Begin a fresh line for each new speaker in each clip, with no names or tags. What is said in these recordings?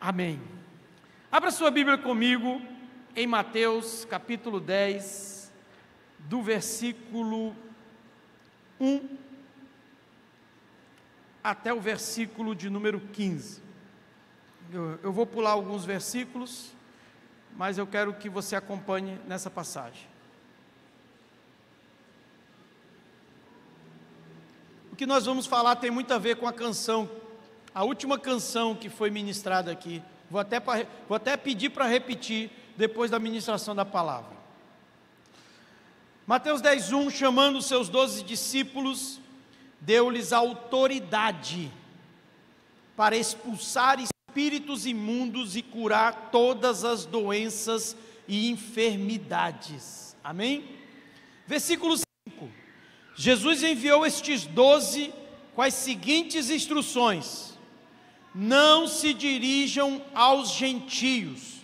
Amém. Abra sua Bíblia comigo em Mateus capítulo 10, do versículo 1 até o versículo de número 15. Eu vou pular alguns versículos, mas eu quero que você acompanhe nessa passagem. O que nós vamos falar tem muito a ver com a canção, a última canção que foi ministrada aqui. Vou até pedir para repetir depois da ministração da palavra. Mateus 10:1, chamando os seus 12 discípulos, deu-lhes autoridade para expulsar espíritos imundos e curar todas as doenças e enfermidades. Amém? Versículo 5. Jesus enviou estes 12 com as seguintes instruções: não se dirijam aos gentios,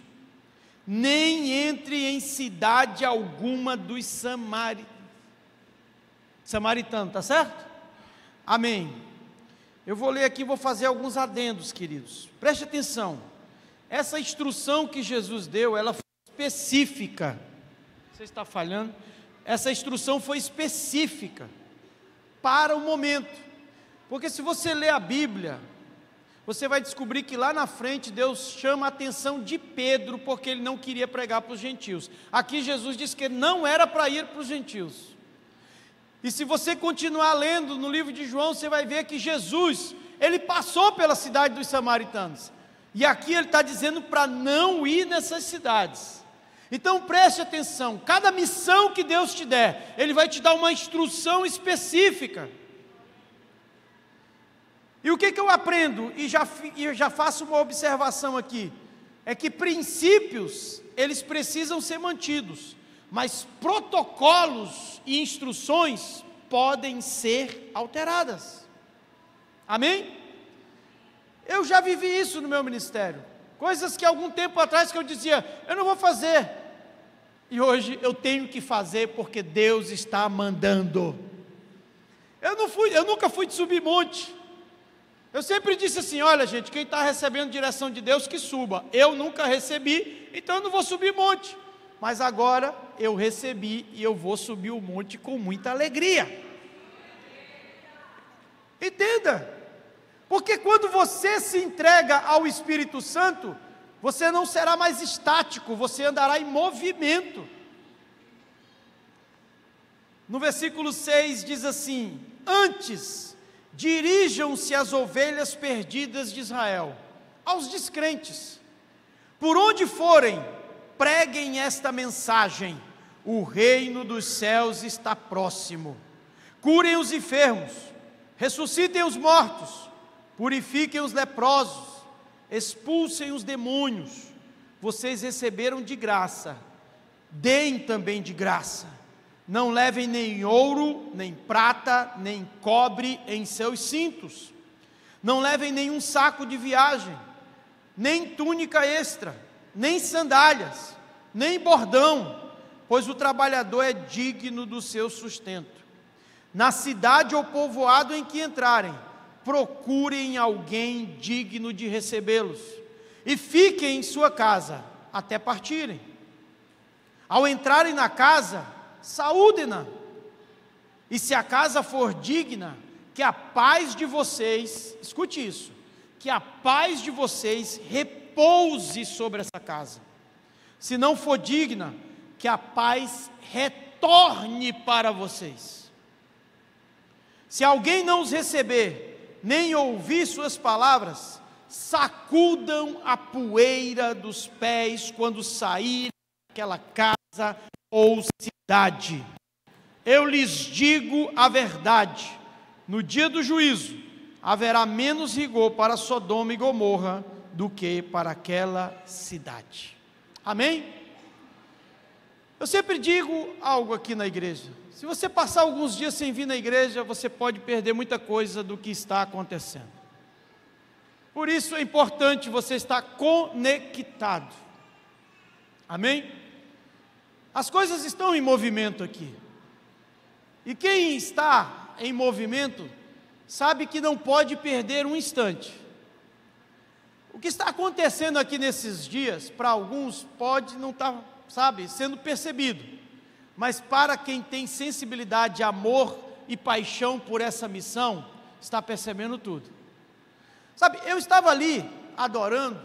nem entre em cidade alguma dos samaritanos, tá certo? Amém. Eu vou ler aqui, vou fazer alguns adendos, queridos. Preste atenção. Essa instrução que Jesus deu, ela foi específica. Você está falhando? Essa instrução foi específica para o momento. Porque se você ler a Bíblia, você vai descobrir que lá na frente Deus chama a atenção de Pedro, porque ele não queria pregar para os gentios. Aqui Jesus disse que não era para ir para os gentios. E se você continuar lendo no livro de João, você vai ver que Jesus, ele passou pela cidade dos samaritanos. E aqui ele está dizendo para não ir nessas cidades. Então preste atenção, cada missão que Deus te der, Ele vai te dar uma instrução específica. E o que eu aprendo, e já faço uma observação aqui, é que princípios, eles precisam ser mantidos, mas protocolos e instruções podem ser alteradas. Amém? Eu já vivi isso no meu ministério, coisas que algum tempo atrás que eu dizia, eu não vou fazer, e hoje eu tenho que fazer porque Deus está mandando. Eu nunca fui de subir monte. Eu sempre disse assim, olha gente, quem está recebendo direção de Deus que suba. Eu nunca recebi, então eu não vou subir monte. Mas agora eu recebi e eu vou subir o monte com muita alegria. Entenda, porque quando você se entrega ao Espírito Santo, você não será mais estático, você andará em movimento. No versículo 6 diz assim, antes dirijam-se às ovelhas perdidas de Israel, aos descrentes, por onde forem, preguem esta mensagem, o reino dos céus está próximo, curem os enfermos, ressuscitem os mortos, purifiquem os leprosos, expulsem os demônios, vocês receberam de graça, deem também de graça, não levem nem ouro, nem prata, nem cobre em seus cintos, não levem nenhum saco de viagem, nem túnica extra, nem sandálias, nem bordão, pois o trabalhador é digno do seu sustento. Na cidade ou povoado em que entrarem, procurem alguém digno de recebê-los, e fiquem em sua casa, até partirem. Ao entrarem na casa, saúdem-na, e se a casa for digna, que a paz de vocês, escute isso, que a paz de vocês repouse sobre essa casa. Se não for digna, que a paz retorne para vocês. Se alguém não os receber, nem ouvir suas palavras, sacudam a poeira dos pés quando saírem daquela casa ou cidade. Eu lhes digo a verdade, no dia do juízo, haverá menos rigor para Sodoma e Gomorra do que para aquela cidade. Amém? Eu sempre digo algo aqui na igreja, se você passar alguns dias sem vir na igreja, você pode perder muita coisa do que está acontecendo. Por isso é importante você estar conectado. Amém? As coisas estão em movimento aqui. E quem está em movimento, sabe que não pode perder um instante. O que está acontecendo aqui nesses dias, para alguns pode não estar, sendo percebido, mas para quem tem sensibilidade, amor e paixão por essa missão, está percebendo tudo. Eu estava ali, adorando,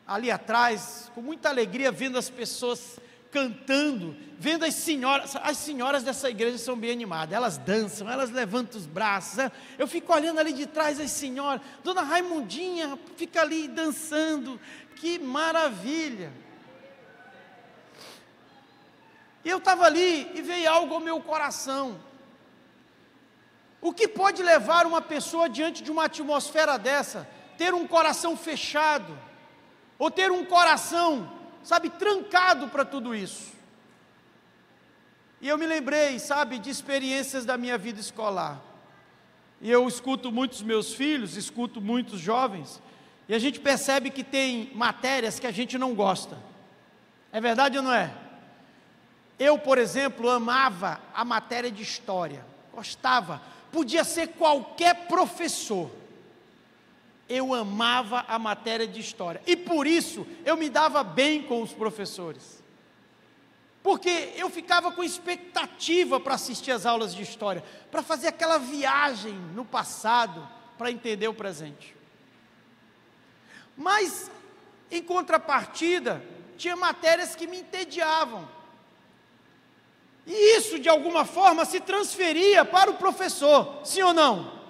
ali atrás, com muita alegria, vendo as pessoas cantando, vendo as senhoras dessa igreja são bem animadas, elas dançam, elas levantam os braços, eu fico olhando ali de trás as senhoras, Dona Raimundinha fica ali dançando, que maravilha. E eu estava ali e veio algo ao meu coração. O que pode levar uma pessoa diante de uma atmosfera dessa, ter um coração fechado, ou ter um coração, trancado para tudo isso? E eu me lembrei, de experiências da minha vida escolar. E eu escuto muitos meus filhos, escuto muitos jovens, e a gente percebe que tem matérias que a gente não gosta. É verdade ou não é? Eu, por exemplo, amava a matéria de história, gostava, podia ser qualquer professor. Eu amava a matéria de história, e por isso eu me dava bem com os professores, porque eu ficava com expectativa para assistir às aulas de história, para fazer aquela viagem no passado, para entender o presente. Mas, em contrapartida, tinha matérias que me entediavam, e isso de alguma forma se transferia para o professor, sim ou não?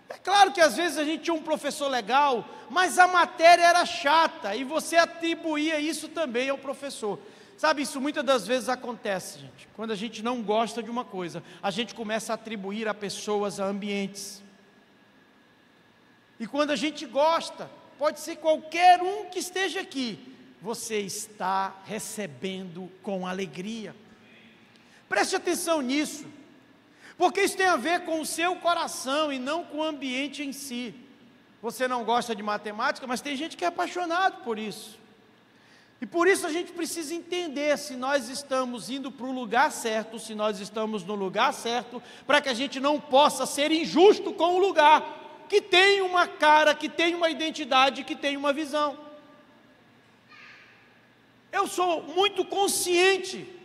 É claro que às vezes a gente tinha um professor legal, mas a matéria era chata, e você atribuía isso também ao professor. Isso muitas das vezes acontece, gente. Quando a gente não gosta de uma coisa, a gente começa a atribuir a pessoas, a ambientes. E quando a gente gosta, pode ser qualquer um que esteja aqui, você está recebendo com alegria. Preste atenção nisso, porque isso tem a ver com o seu coração e não com o ambiente em si. Você não gosta de matemática, mas tem gente que é apaixonado por isso. E por isso a gente precisa entender se nós estamos indo para o lugar certo, se nós estamos no lugar certo, para que a gente não possa ser injusto com o lugar, que tem uma cara, que tem uma identidade, que tem uma visão. Eu sou muito consciente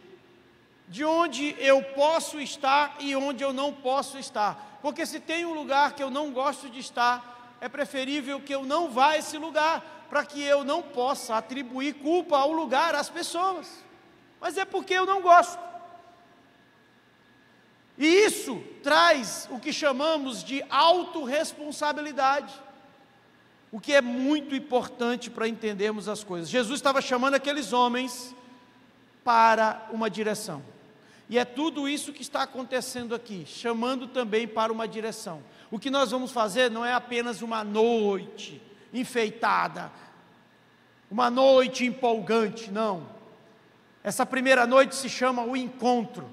de onde eu posso estar e onde eu não posso estar, porque se tem um lugar que eu não gosto de estar, é preferível que eu não vá a esse lugar, para que eu não possa atribuir culpa ao lugar, às pessoas, mas é porque eu não gosto. E isso traz o que chamamos de autorresponsabilidade, o que é muito importante para entendermos as coisas. Jesus estava chamando aqueles homens para uma direção, e é tudo isso que está acontecendo aqui, chamando também para uma direção. O que nós vamos fazer não é apenas uma noite enfeitada, uma noite empolgante, não. Essa primeira noite se chama o encontro,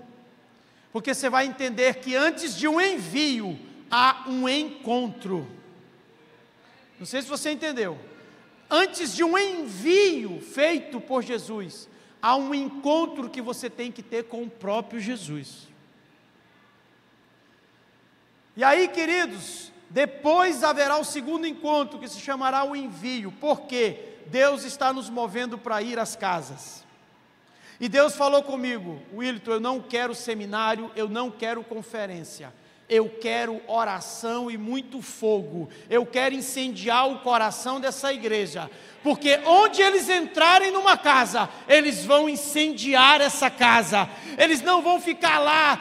porque você vai entender que antes de um envio, há um encontro. Não sei se você entendeu. Antes de um envio feito por Jesus, há um encontro que você tem que ter com o próprio Jesus. E aí, queridos, depois haverá o segundo encontro, que se chamará o envio, porque Deus está nos movendo para ir às casas. E Deus falou comigo: Wilton, eu não quero seminário, eu não quero conferência, eu quero oração e muito fogo, eu quero incendiar o coração dessa igreja, porque onde eles entrarem numa casa, eles vão incendiar essa casa, eles não vão ficar lá,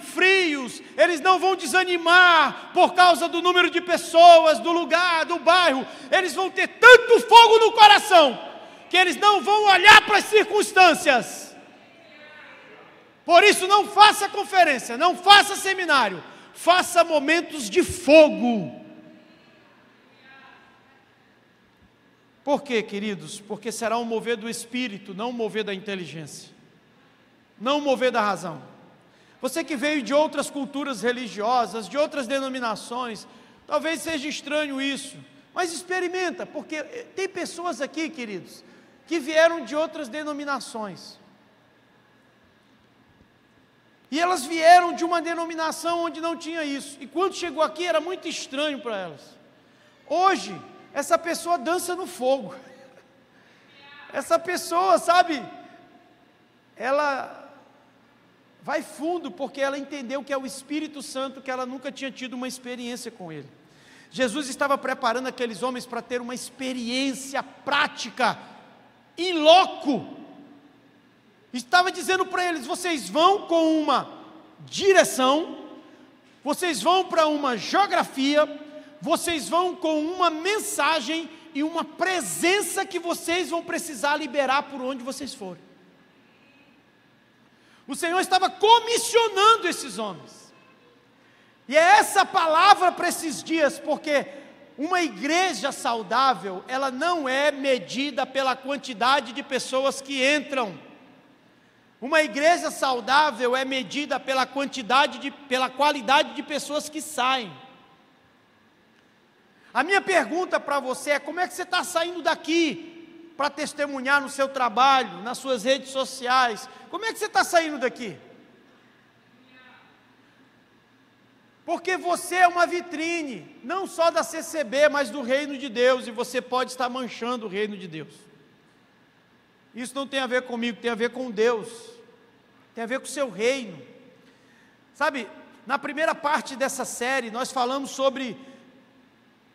frios, eles não vão desanimar por causa do número de pessoas, do lugar, do bairro, eles vão ter tanto fogo no coração, que eles não vão olhar para as circunstâncias. Por isso, não faça conferência, não faça seminário, faça momentos de fogo. Por quê, queridos? Porque será um mover do Espírito, não um mover da inteligência, não um mover da razão. Você que veio de outras culturas religiosas, de outras denominações, talvez seja estranho isso, mas experimenta, porque tem pessoas aqui, queridos, que vieram de outras denominações, e elas vieram de uma denominação onde não tinha isso, e quando chegou aqui era muito estranho para elas. Hoje, essa pessoa dança no fogo. Essa pessoa, sabe, ela vai fundo, porque ela entendeu que é o Espírito Santo, que ela nunca tinha tido uma experiência com ele. Jesus estava preparando aqueles homens para ter uma experiência prática, in loco. Estava dizendo para eles: vocês vão com uma direção, vocês vão para uma geografia, vocês vão com uma mensagem e uma presença que vocês vão precisar liberar por onde vocês forem. O Senhor estava comissionando esses homens. E é essa palavra para esses dias, porque uma igreja saudável, ela não é medida pela quantidade de pessoas que entram. Uma igreja saudável é medida pela qualidade de pessoas que saem. A minha pergunta para você é: como é que você está saindo daqui para testemunhar no seu trabalho, nas suas redes sociais? Como é que você está saindo daqui? Porque você é uma vitrine, não só da CCB, mas do reino de Deus, e você pode estar manchando o reino de Deus. Isso não tem a ver comigo, tem a ver com Deus, tem a ver com o seu reino. Sabe, na primeira parte dessa série, nós falamos sobre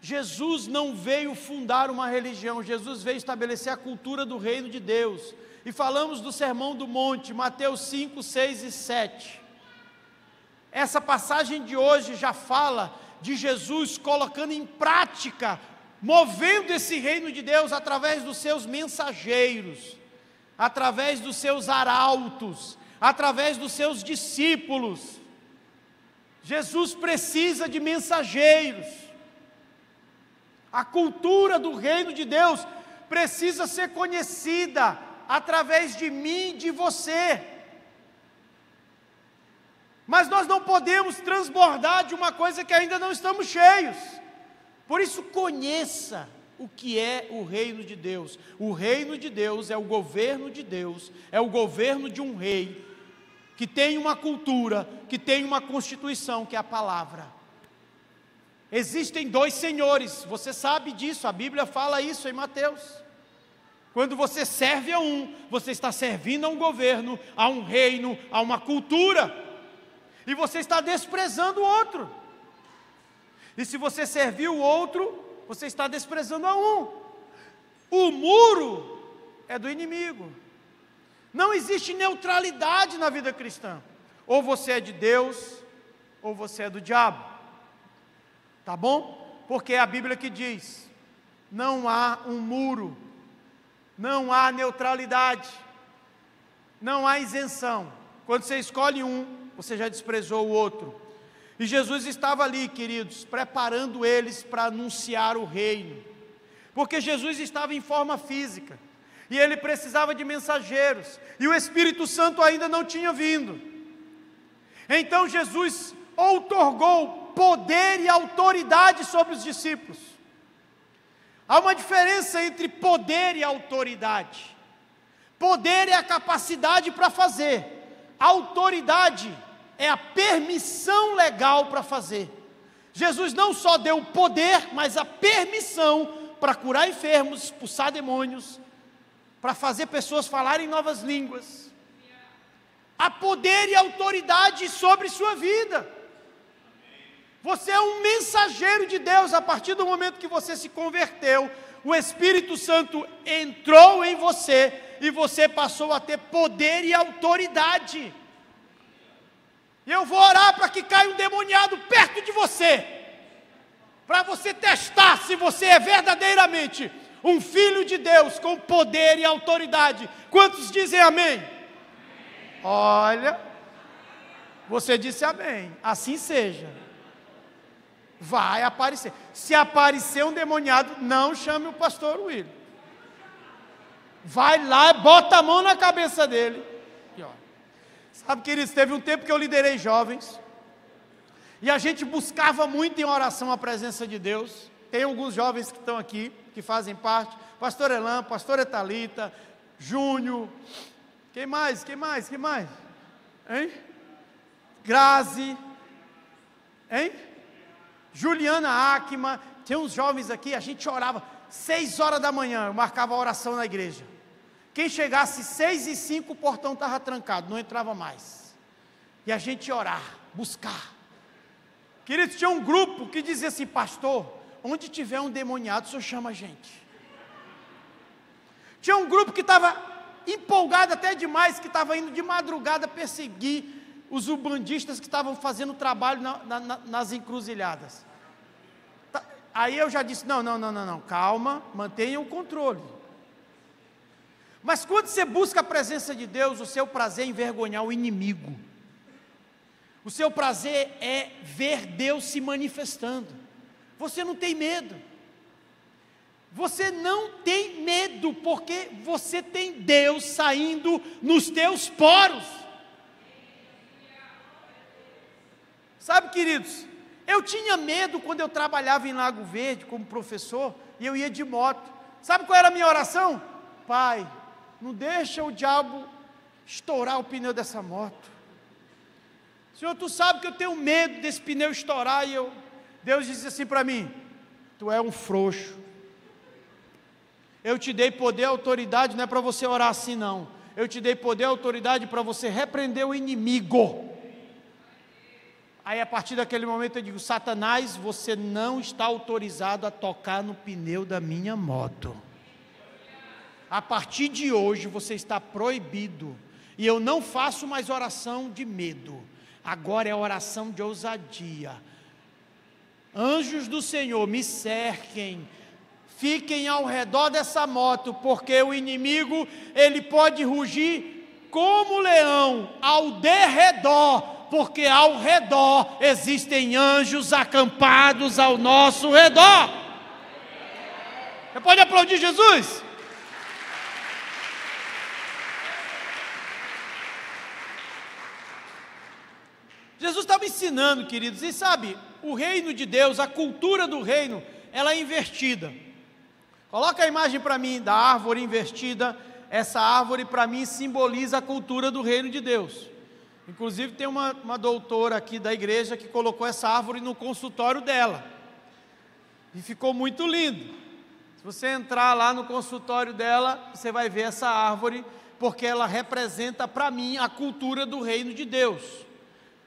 Jesus não veio fundar uma religião, Jesus veio estabelecer a cultura do reino de Deus. E falamos do Sermão do Monte, Mateus 5, 6 e 7. Essa passagem de hoje já fala de Jesus colocando em prática, movendo esse reino de Deus através dos seus mensageiros, através dos seus arautos, através dos seus discípulos. Jesus precisa de mensageiros. A cultura do reino de Deus precisa ser conhecida através de mim e de você. Mas nós não podemos transbordar de uma coisa que ainda não estamos cheios. Por isso, conheça o que é o reino de Deus. O reino de Deus é o governo de Deus, é o governo de um rei, que tem uma cultura, que tem uma constituição, que é a palavra. Existem dois senhores, você sabe disso, a Bíblia fala isso em Mateus. Quando você serve a um, você está servindo a um governo, a um reino, a uma cultura, e você está desprezando o outro. E se você servir o outro, você está desprezando a um. O muro é do inimigo. Não existe neutralidade na vida cristã. Ou você é de Deus, ou você é do diabo. Tá bom? Porque é a Bíblia que diz: não há um muro, não há neutralidade, não há isenção. Quando você escolhe um, você já desprezou o outro. E Jesus estava ali, queridos, preparando eles para anunciar o reino. Porque Jesus estava em forma física, e ele precisava de mensageiros, e o Espírito Santo ainda não tinha vindo. Então Jesus outorgou poder e autoridade sobre os discípulos. Há uma diferença entre poder e autoridade. Poder é a capacidade para fazer, autoridade é a permissão legal para fazer. Jesus não só deu o poder, mas a permissão para curar enfermos, expulsar demônios, para fazer pessoas falarem novas línguas. Há poder e autoridade sobre sua vida. Você é um mensageiro de Deus. A partir do momento que você se converteu, o Espírito Santo entrou em você, e você passou a ter poder e autoridade. E eu vou orar para que caia um demoniado perto de você, para você testar se você é verdadeiramente um filho de Deus com poder e autoridade. Quantos dizem amém? Olha, você disse amém, assim seja. Vai aparecer. Se aparecer um demoniado, não chame o pastor William. Vai lá, bota a mão na cabeça dele. E, ó, sabe, queridos, teve um tempo que eu liderei jovens, e a gente buscava muito em oração a presença de Deus. Tem alguns jovens que estão aqui, que fazem parte. Pastor Elan, pastora Thalita, Júnior. Quem mais? Hein? Grazi. Hein? Juliana Acma, Tinha uns jovens aqui, a gente orava 6 horas da manhã, eu marcava a oração na igreja. Quem chegasse 6:05, o portão estava trancado, não entrava mais. E a gente ia orar, buscar. Queridos, tinha um grupo que dizia assim: pastor, onde tiver um demoniado, o senhor chama a gente. Tinha um grupo que estava empolgado até demais, que estava indo de madrugada perseguir os umbandistas que estavam fazendo trabalho nas encruzilhadas. Aí eu já disse: não, calma, mantenha o controle. Mas quando você busca a presença de Deus, o seu prazer é envergonhar o inimigo. O seu prazer é ver Deus se manifestando. Você não tem medo. Você não tem medo, porque você tem Deus saindo nos teus poros. Sabe, queridos, eu tinha medo quando eu trabalhava em Lago Verde como professor, e eu ia de moto. Sabe qual era a minha oração? Pai, não deixa o diabo estourar o pneu dessa moto. Senhor, tu sabe que eu tenho medo desse pneu estourar. E Deus disse assim para mim: tu é um frouxo. Eu te dei poder e autoridade, não é para você orar assim não. Eu te dei poder e autoridade para você repreender o inimigo. Aí a partir daquele momento eu digo: Satanás, você não está autorizado a tocar no pneu da minha moto. A partir de hoje você está proibido. E eu não faço mais oração de medo. Agora é oração de ousadia. Anjos do Senhor, me cerquem. Fiquem ao redor dessa moto, porque o inimigo, ele pode rugir como leão ao derredor, porque ao redor existem anjos acampados ao nosso redor. Você pode aplaudir Jesus? Jesus estava ensinando, queridos, e sabe, o reino de Deus, a cultura do reino, ela é invertida. Coloca a imagem para mim da árvore invertida. Essa árvore para mim simboliza a cultura do reino de Deus. Inclusive tem uma doutora aqui da igreja que colocou essa árvore no consultório dela. E ficou muito lindo. Se você entrar lá no consultório dela, você vai ver essa árvore, porque ela representa para mim a cultura do reino de Deus.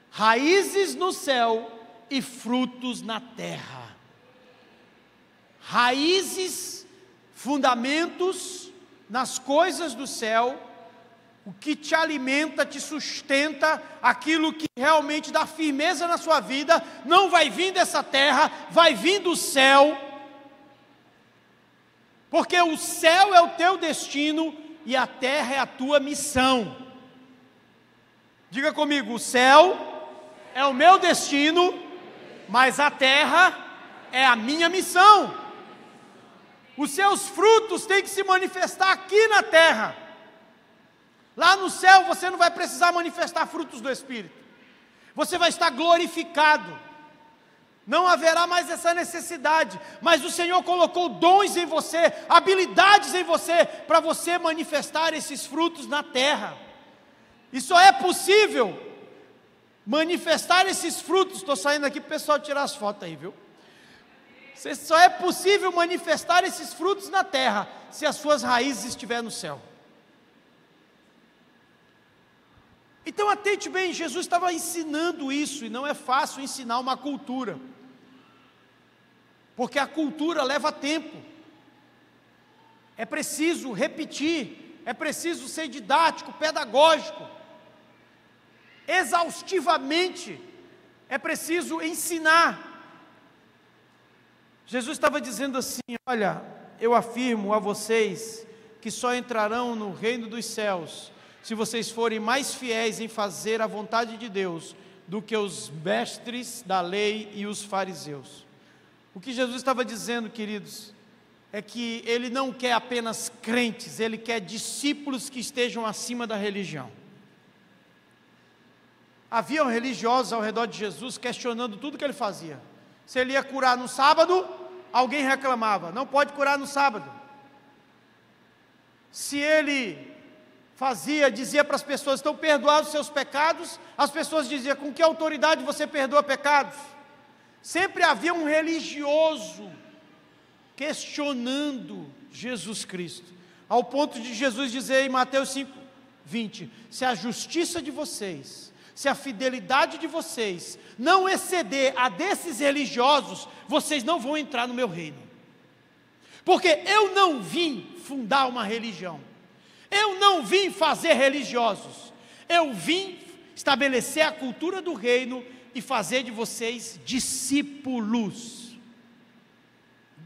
Raízes no céu e frutos na terra. Raízes, fundamentos nas coisas do céu, o que te alimenta, te sustenta, aquilo que realmente dá firmeza na sua vida, não vai vir dessa terra, vai vir do céu, porque o céu é o teu destino e a terra é a tua missão. Diga comigo: o céu é o meu destino, mas a terra é a minha missão. Os seus frutos têm que se manifestar aqui na terra. Lá no céu você não vai precisar manifestar frutos do Espírito. Você vai estar glorificado. Não haverá mais essa necessidade. Mas o Senhor colocou dons em você, habilidades em você, para você manifestar esses frutos na terra. E só é possível manifestar esses frutos. Estou saindo aqui para o pessoal tirar as fotos aí, viu? Só é possível manifestar esses frutos na terra, se as suas raízes estiverem no céu. Então atente bem, Jesus estava ensinando isso, e não é fácil ensinar uma cultura, porque a cultura leva tempo. É preciso repetir, é preciso ser didático, pedagógico, exaustivamente, é preciso ensinar. Jesus estava dizendo assim: olha, eu afirmo a vocês que só entrarão no reino dos céus se vocês forem mais fiéis em fazer a vontade de Deus do que os mestres da lei e os fariseus. O que Jesus estava dizendo, queridos, é que Ele não quer apenas crentes, Ele quer discípulos que estejam acima da religião. Haviam religiosos ao redor de Jesus questionando tudo que Ele fazia. Se Ele ia curar no sábado, alguém reclamava: não pode curar no sábado. Se Ele dizia para as pessoas: estão perdoados os seus pecados, as pessoas diziam: com que autoridade você perdoa pecados? Sempre havia um religioso questionando Jesus Cristo, ao ponto de Jesus dizer em Mateus 5:20, se a justiça de vocês, se a fidelidade de vocês não exceder a desses religiosos, vocês não vão entrar no meu reino. Porque eu não vim fundar uma religião, eu não vim fazer religiosos, eu vim estabelecer a cultura do reino e fazer de vocês discípulos.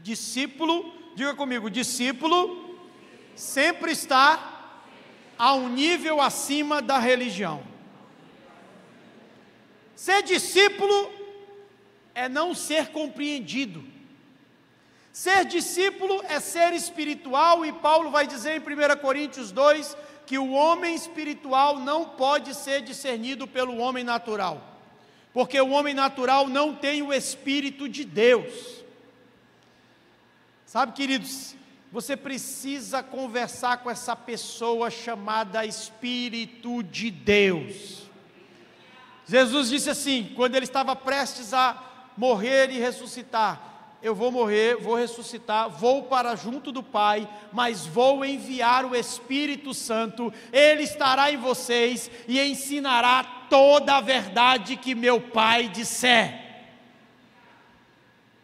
Discípulo, diga comigo, discípulo sempre está a um nível acima da religião. Ser discípulo é não ser compreendido. Ser discípulo é ser espiritual, e Paulo vai dizer em 1 Coríntios 2, que o homem espiritual não pode ser discernido pelo homem natural, porque o homem natural não tem o Espírito de Deus. Sabe, queridos, você precisa conversar com essa pessoa chamada Espírito de Deus. Jesus disse assim, quando ele estava prestes a morrer e ressuscitar: eu vou morrer, vou ressuscitar, vou para junto do Pai, mas vou enviar o Espírito Santo, ele estará em vocês e ensinará toda a verdade que meu Pai disser.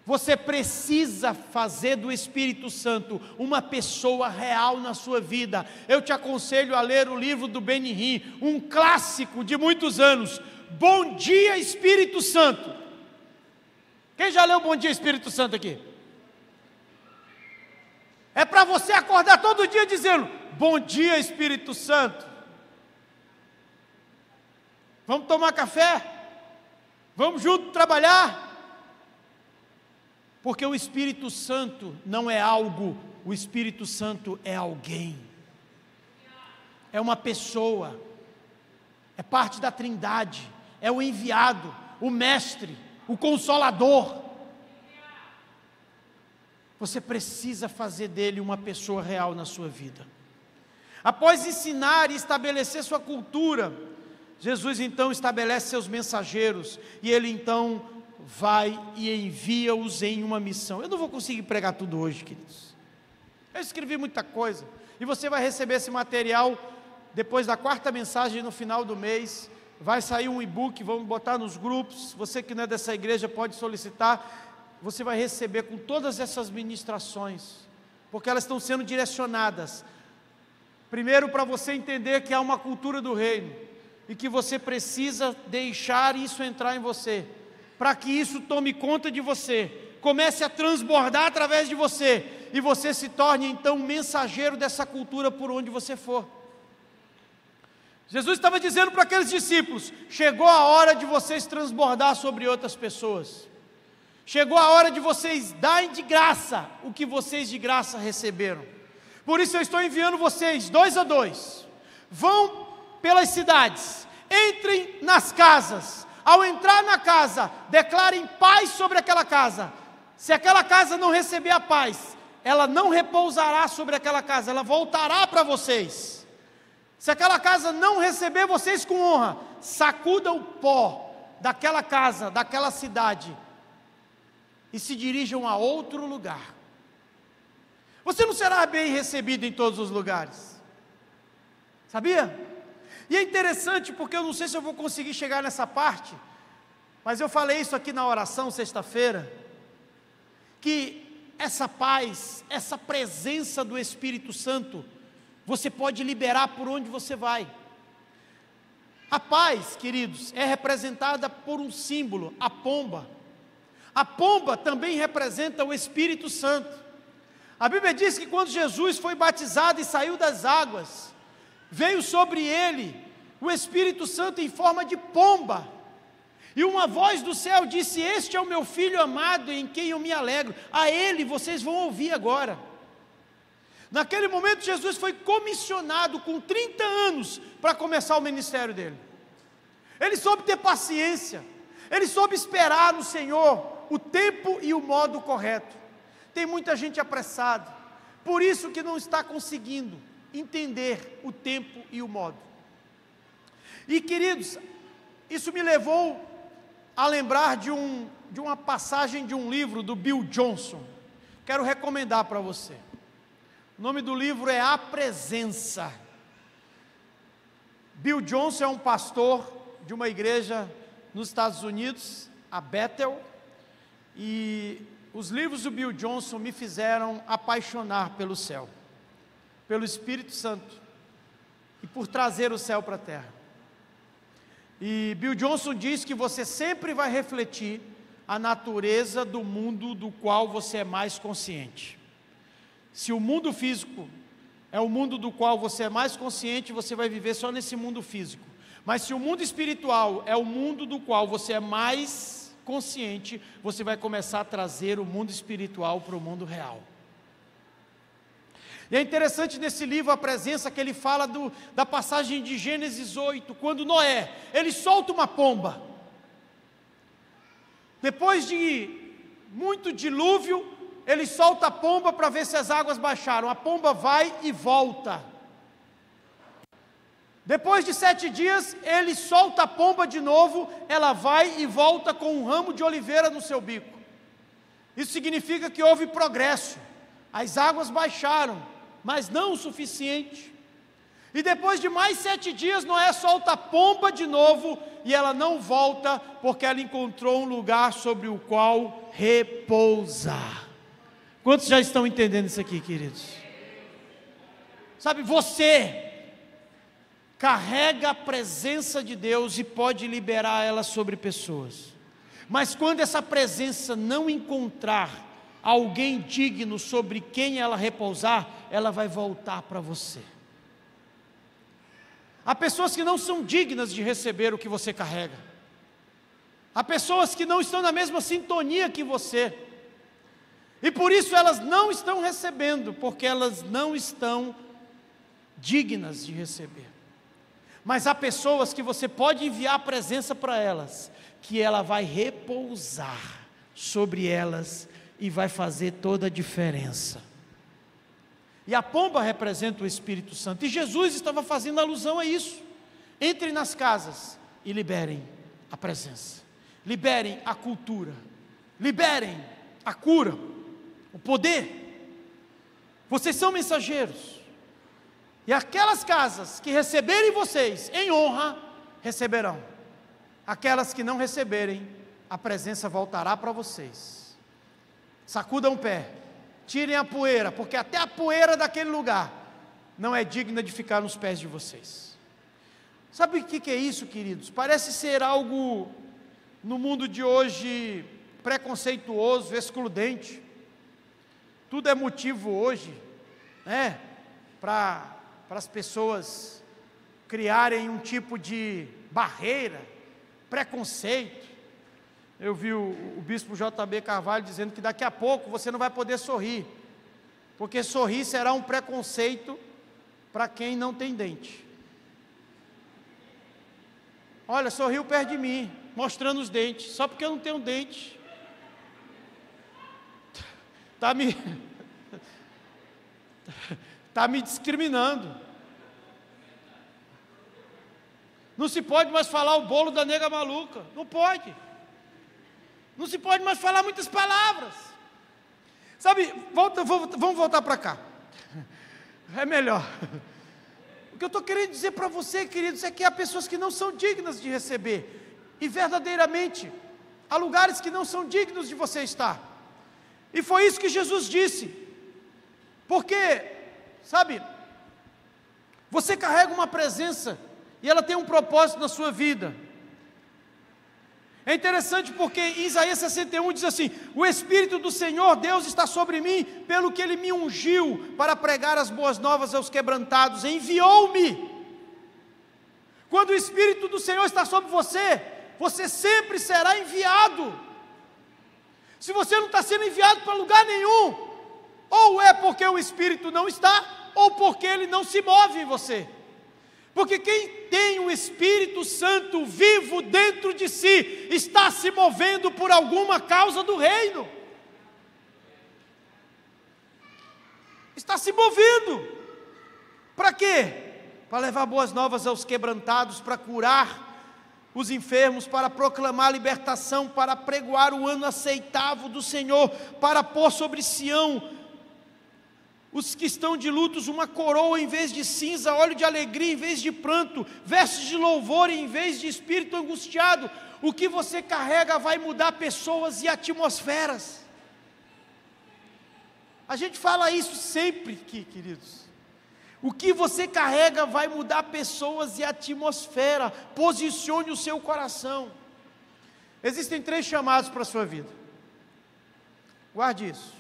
Você precisa fazer do Espírito Santo uma pessoa real na sua vida. Eu te aconselho a ler o livro do Benihim, um clássico de muitos anos, Bom Dia Espírito Santo. Quem já leu Bom Dia Espírito Santo aqui? É para você acordar todo dia dizendo: bom dia Espírito Santo. Vamos tomar café? Vamos junto trabalhar? Porque o Espírito Santo não é algo, o Espírito Santo é alguém, é uma pessoa, é parte da Trindade, é o enviado, o mestre, o consolador. Você precisa fazer dele uma pessoa real na sua vida. Após ensinar e estabelecer sua cultura, Jesus então estabelece seus mensageiros, e ele então vai e envia-os em uma missão. Eu não vou conseguir pregar tudo hoje, queridos. Eu escrevi muita coisa, e você vai receber esse material depois da 4ª mensagem no final do mês. Vai sair um e-book, vamos botar nos grupos. Você que não é dessa igreja pode solicitar. Você vai receber com todas essas ministrações, porque elas estão sendo direcionadas, primeiro para você entender que há uma cultura do reino, e que você precisa deixar isso entrar em você, para que isso tome conta de você, comece a transbordar através de você, e você se torne então um mensageiro dessa cultura por onde você for. Jesus estava dizendo para aqueles discípulos: chegou a hora de vocês transbordar sobre outras pessoas, chegou a hora de vocês darem de graça o que vocês de graça receberam. Por isso eu estou enviando vocês 2 a 2, vão pelas cidades, entrem nas casas, ao entrar na casa, declarem paz sobre aquela casa. Se aquela casa não receber a paz, ela não repousará sobre aquela casa, ela voltará para vocês. Se aquela casa não receber vocês com honra, sacuda o pó daquela casa, daquela cidade, e se dirijam a outro lugar. Você não será bem recebido em todos os lugares, sabia? E é interessante, porque eu não sei se eu vou conseguir chegar nessa parte, mas eu falei isso aqui na oração sexta-feira, que essa paz, essa presença do Espírito Santo, você pode liberar por onde você vai. A paz, queridos, é representada por um símbolo, a pomba. A pomba também representa o Espírito Santo. A Bíblia diz que quando Jesus foi batizado e saiu das águas, veio sobre ele o Espírito Santo em forma de pomba, e uma voz do céu disse: este é o meu filho amado, em quem eu me alegro, a ele vocês vão ouvir agora. Naquele momento Jesus foi comissionado com 30 anos para começar o ministério dele. Ele soube ter paciência, ele soube esperar no Senhor o tempo e o modo correto. Tem muita gente apressada, por isso que não está conseguindo entender o tempo e o modo. E queridos, isso me levou a lembrar de uma passagem de um livro do Bill Johnson. quero recomendar para você. O nome do livro é A Presença. Bill Johnson é um pastor de uma igreja nos Estados Unidos, a Bethel, e os livros do Bill Johnson me fizeram apaixonar pelo céu, pelo Espírito Santo e por trazer o céu para a terra. E Bill Johnson diz que você sempre vai refletir a natureza do mundo do qual você é mais consciente. Se o mundo físico é o mundo do qual você é mais consciente, você vai viver só nesse mundo físico. Mas se o mundo espiritual é o mundo do qual você é mais consciente, você vai começar a trazer o mundo espiritual para o mundo real. E é interessante nesse livro A Presença que ele fala da passagem de Gênesis 8, quando Noé, ele solta uma pomba. Depois de muito dilúvio, ele solta a pomba para ver se as águas baixaram. A pomba vai e volta. Depois de 7 dias, ele solta a pomba de novo, ela vai e volta com um ramo de oliveira no seu bico. Isso significa que houve progresso. As águas baixaram, mas não o suficiente. E depois de mais 7 dias, Noé solta a pomba de novo, e ela não volta, porque ela encontrou um lugar sobre o qual repousar. Quantos já estão entendendo isso aqui, queridos? Sabe, você carrega a presença de Deus e pode liberar ela sobre pessoas. Mas quando essa presença não encontrar alguém digno sobre quem ela repousar, ela vai voltar para você. Há pessoas que não são dignas de receber o que você carrega. Há pessoas que não estão na mesma sintonia que você. E por isso elas não estão recebendo, porque elas não estão dignas de receber. Mas há pessoas que você pode enviar a presença para elas, que ela vai repousar sobre elas e vai fazer toda a diferença. E a pomba representa o Espírito Santo, e Jesus estava fazendo alusão a isso. Entrem nas casas e liberem a presença, liberem a cultura, liberem a cura, o poder. Vocês são mensageiros. E aquelas casas que receberem vocês em honra, receberão. Aquelas que não receberem, a presença voltará para vocês. Sacudam o pé, tirem a poeira, porque até a poeira daquele lugar não é digna de ficar nos pés de vocês. Sabe o que é isso, queridos? Parece ser algo, no mundo de hoje, preconceituoso, excludente. Tudo é motivo hoje, né, para as pessoas criarem um tipo de barreira, preconceito. Eu vi o bispo J.B. Carvalho dizendo que daqui a pouco você não vai poder sorrir, porque sorrir será um preconceito para quem não tem dente. Olha, sorriu perto de mim, mostrando os dentes, só porque eu não tenho dente. Está me discriminando. Não se pode mais falar o bolo da nega maluca. Não pode. Não se pode mais falar muitas palavras. Sabe, vamos voltar para cá. É melhor. O que eu estou querendo dizer para você, queridos, é que há pessoas que não são dignas de receber. E verdadeiramente, há lugares que não são dignos de você estar. E foi isso que Jesus disse. Porque, sabe, você carrega uma presença e ela tem um propósito na sua vida. É interessante porque em Isaías 61 diz assim: o Espírito do Senhor Deus está sobre mim, pelo que Ele me ungiu para pregar as boas novas aos quebrantados, enviou-me. Quando o Espírito do Senhor está sobre você, você sempre será enviado. Se você não está sendo enviado para lugar nenhum, ou é porque o Espírito não está, ou porque ele não se move em você. Porque quem tem o Espírito Santo vivo dentro de si, está se movendo por alguma causa do reino. Está se movendo. Para quê? Para levar boas novas aos quebrantados, para curar os enfermos, para proclamar a libertação, para pregoar o ano aceitável do Senhor, para pôr sobre Sião os que estão de lutos uma coroa em vez de cinza, óleo de alegria em vez de pranto, vestes de louvor em vez de espírito angustiado. O que você carrega vai mudar pessoas e atmosferas. A gente fala isso sempre aqui, queridos. O que você carrega vai mudar pessoas e atmosfera. Posicione o seu coração. Existem 3 chamados para a sua vida. Guarde isso.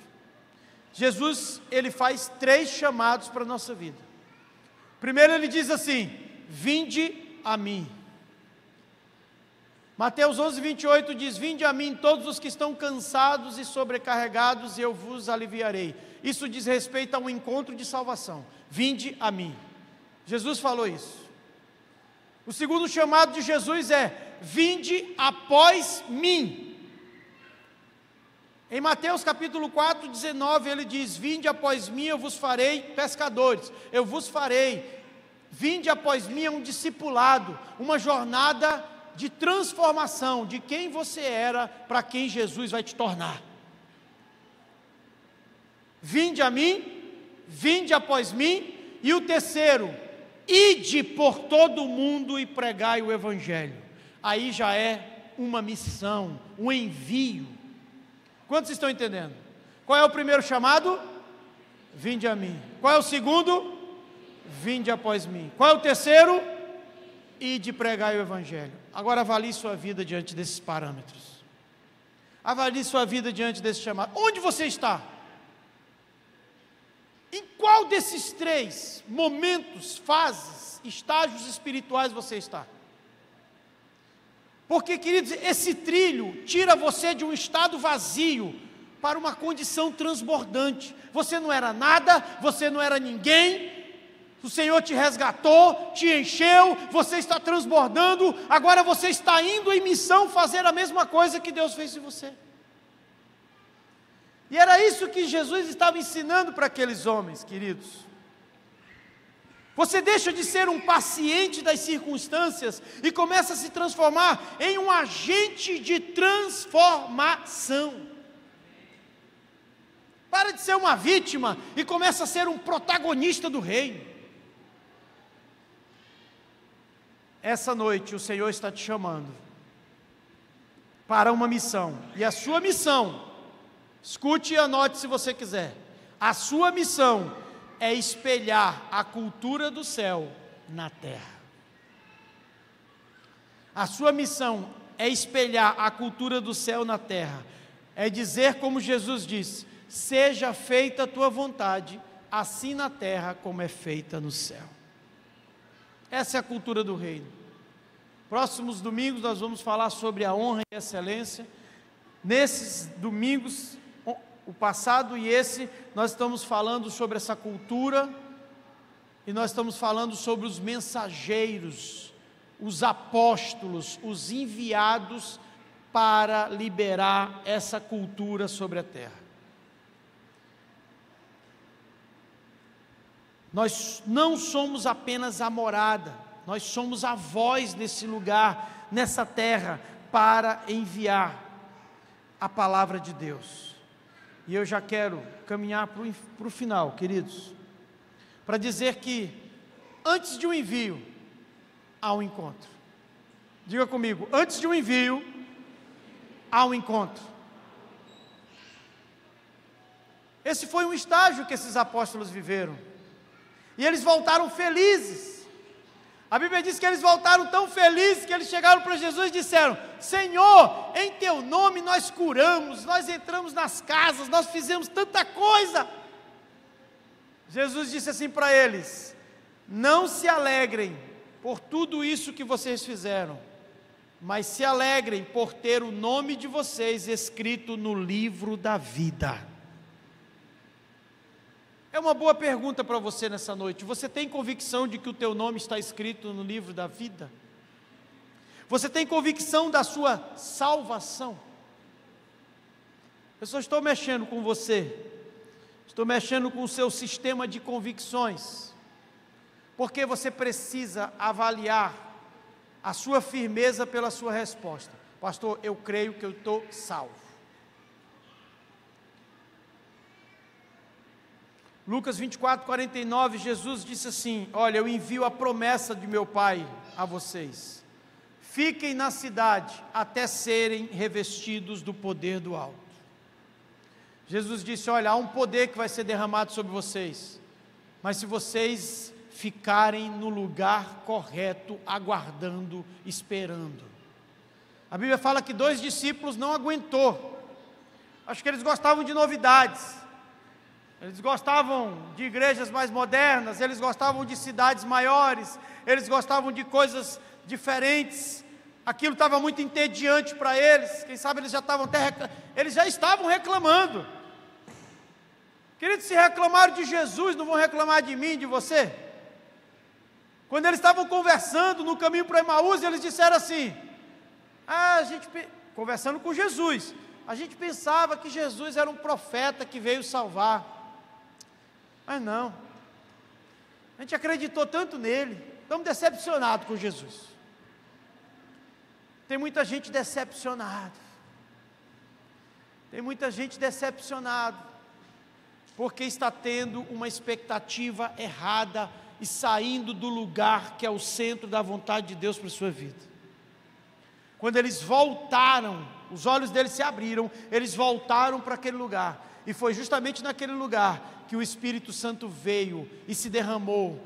Jesus, ele faz 3 chamados para a nossa vida. Primeiro ele diz assim: vinde a mim. Mateus 11, 28 diz: vinde a mim todos os que estão cansados e sobrecarregados, e eu vos aliviarei. Isso diz respeito a um encontro de salvação. Vinde a mim. Jesus falou isso. O segundo chamado de Jesus é: vinde após mim. Em Mateus capítulo 4, 19, ele diz: vinde após mim, eu vos farei pescadores, eu vos farei. Vinde após mim é um discipulado, uma jornada de transformação de quem você era para quem Jesus vai te tornar. Vinde a mim, vinde após mim. E o terceiro: ide por todo o mundo e pregai o evangelho. Aí já é uma missão, um envio. Quantos estão entendendo? Qual é o primeiro chamado? Vinde a mim. Qual é o segundo? Vinde após mim. Qual é o terceiro? Ide pregai o evangelho. Agora avalie sua vida diante desses parâmetros. Avalie sua vida diante desse chamado. Onde você está? Em qual desses 3 momentos, fases, estágios espirituais você está? Porque, queridos, esse trilho tira você de um estado vazio para uma condição transbordante. Você não era nada, você não era ninguém. O Senhor te resgatou, te encheu, você está transbordando, agora você está indo em missão fazer a mesma coisa que Deus fez em você. E era isso que Jesus estava ensinando para aqueles homens, queridos. Você deixa de ser um paciente das circunstâncias e começa a se transformar em um agente de transformação. Para de ser uma vítima e começa a ser um protagonista do reino. Essa noite o Senhor está te chamando para uma missão. E a sua missão, escute e anote se você quiser, a sua missão é espelhar a cultura do céu na terra. A sua missão é espelhar a cultura do céu na terra. É dizer como Jesus disse: seja feita a tua vontade, assim na terra como é feita no céu. Essa é a cultura do reino. Próximos domingos nós vamos falar sobre a honra e a excelência. Nesses domingos, o passado e esse, nós estamos falando sobre essa cultura, e nós estamos falando sobre os mensageiros, os apóstolos, os enviados para liberar essa cultura sobre a terra. Nós não somos apenas a morada, nós somos a voz nesse lugar, nessa terra, para enviar a palavra de Deus. E eu já quero caminhar para o final, queridos, para dizer que antes de um envio, há um encontro. Diga comigo: antes de um envio, há um encontro. Esse foi um estágio que esses apóstolos viveram, e eles voltaram felizes. A Bíblia diz que eles voltaram tão felizes que eles chegaram para Jesus e disseram: Senhor, em teu nome nós curamos, nós entramos nas casas, nós fizemos tanta coisa. Jesus disse assim para eles: não se alegrem por tudo isso que vocês fizeram, mas se alegrem por ter o nome de vocês escrito no livro da vida. É uma boa pergunta para você nessa noite. Você tem convicção de que o teu nome está escrito no livro da vida? Você tem convicção da sua salvação? Eu só estou mexendo com você, estou mexendo com o seu sistema de convicções, porque você precisa avaliar a sua firmeza pela sua resposta. Pastor, eu creio que eu estou salvo. Lucas 24, 49, Jesus disse assim: olha, eu envio a promessa de meu Pai a vocês. Fiquem na cidade até serem revestidos do poder do alto. Jesus disse: olha, há um poder que vai ser derramado sobre vocês, mas se vocês ficarem no lugar correto, aguardando, esperando. A Bíblia fala que 2 discípulos não aguentou. Acho que eles gostavam de novidades. Eles gostavam de igrejas mais modernas, eles gostavam de cidades maiores, eles gostavam de coisas diferentes. Aquilo estava muito entediante para eles. Quem sabe eles já estavam reclamando. Queridos, se reclamaram de Jesus, não vão reclamar de mim, de você? Quando eles estavam conversando no caminho para Emaús, eles disseram assim: conversando com Jesus, a gente pensava que Jesus era um profeta que veio salvar. Mas não, a gente acreditou tanto nele, estamos decepcionados com Jesus. Tem muita gente decepcionada, porque está tendo uma expectativa errada e saindo do lugar que é o centro da vontade de Deus para a sua vida. Quando eles voltaram, os olhos deles se abriram, eles voltaram para aquele lugar, e foi justamente naquele lugar que o Espírito Santo veio e se derramou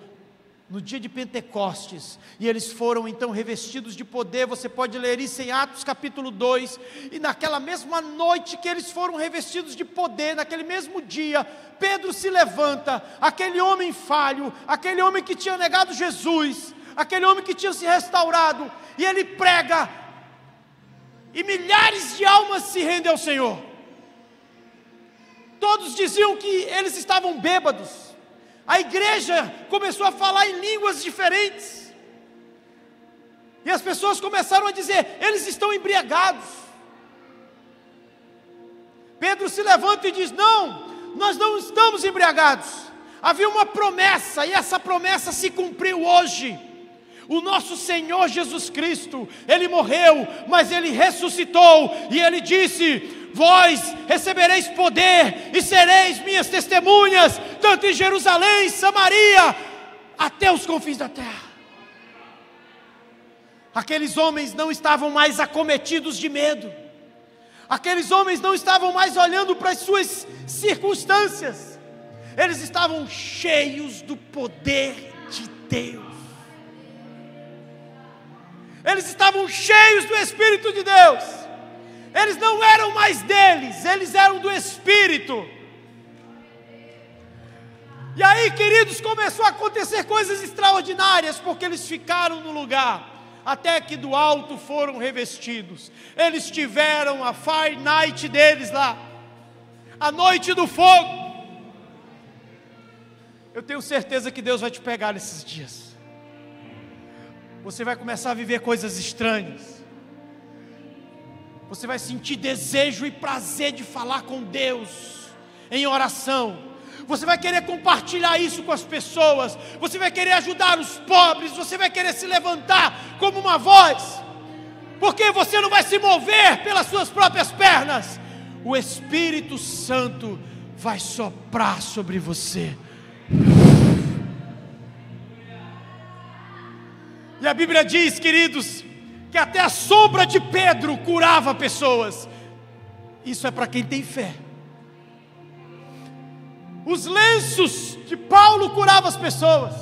no dia de Pentecostes, e eles foram então revestidos de poder. Você pode ler isso em Atos capítulo 2, e naquela mesma noite que eles foram revestidos de poder, naquele mesmo dia, Pedro se levanta, aquele homem falho, aquele homem que tinha negado Jesus, aquele homem que tinha se restaurado, e ele prega, e milhares de almas se rendem ao Senhor. Todos diziam que eles estavam bêbados. A igreja começou a falar em línguas diferentes, e as pessoas começaram a dizer: eles estão embriagados. Pedro se levanta e diz: não, nós não estamos embriagados. Havia uma promessa, e essa promessa se cumpriu hoje. O nosso Senhor Jesus Cristo, Ele morreu, mas Ele ressuscitou, e Ele disse: vós recebereis poder, e sereis minhas testemunhas, tanto em Jerusalém, Samaria, até os confins da terra. Aqueles homens não estavam mais acometidos de medo, aqueles homens não estavam mais olhando para as suas circunstâncias, eles estavam cheios do poder de Deus. Eles estavam cheios do Espírito de Deus. Eles não eram mais deles, eles eram do Espírito. E aí, queridos, começou a acontecer coisas extraordinárias, porque eles ficaram no lugar, até que do alto foram revestidos. Eles tiveram a Fire Night deles lá, a noite do fogo. Eu tenho certeza que Deus vai te pegar nesses dias. Você vai começar a viver coisas estranhas. Você vai sentir desejo e prazer de falar com Deus em oração. Você vai querer compartilhar isso com as pessoas. Você vai querer ajudar os pobres. Você vai querer se levantar como uma voz, porque você não vai se mover pelas suas próprias pernas. O Espírito Santo vai soprar sobre você. E a Bíblia diz, queridos, que até a sombra de Pedro curava pessoas. Isso é para quem tem fé. Os lenços de Paulo curavam as pessoas.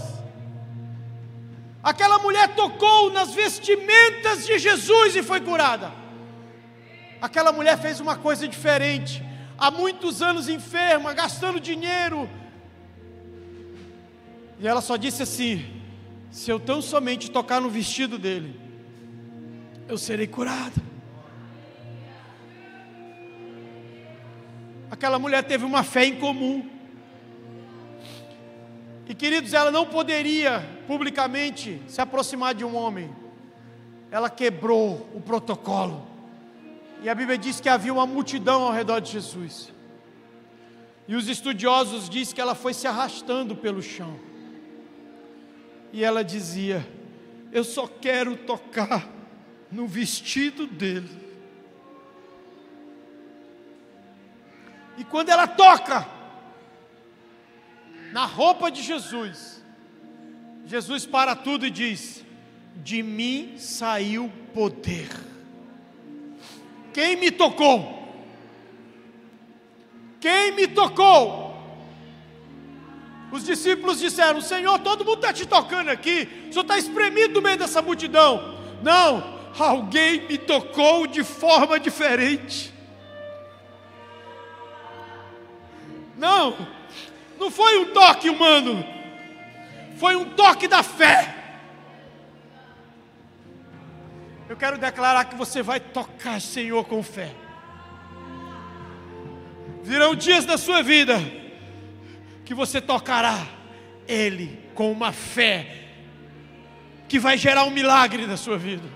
Aquela mulher tocou nas vestimentas de Jesus e foi curada. Aquela mulher fez uma coisa diferente. Há muitos anos enferma, gastando dinheiro, e ela só disse assim: se eu tão somente tocar no vestido dele, eu serei curada. Aquela mulher teve uma fé em comum. E queridos, ela não poderia publicamente se aproximar de um homem. Ela quebrou o protocolo. E a Bíblia diz que havia uma multidão ao redor de Jesus. E os estudiosos dizem que ela foi se arrastando pelo chão. E ela dizia: eu só quero tocar no vestido dele. E quando ela toca na roupa de Jesus, Jesus para tudo e diz: de mim saiu poder. Quem me tocou? Quem me tocou? Os discípulos disseram: Senhor, todo mundo está te tocando aqui, o Senhor está espremido no meio dessa multidão. Não, alguém me tocou de forma diferente. Não foi um toque humano, foi um toque da fé. Eu quero declarar que você vai tocar, Senhor, com fé. Virão dias da sua vida que você tocará Ele com uma fé que vai gerar um milagre na sua vida.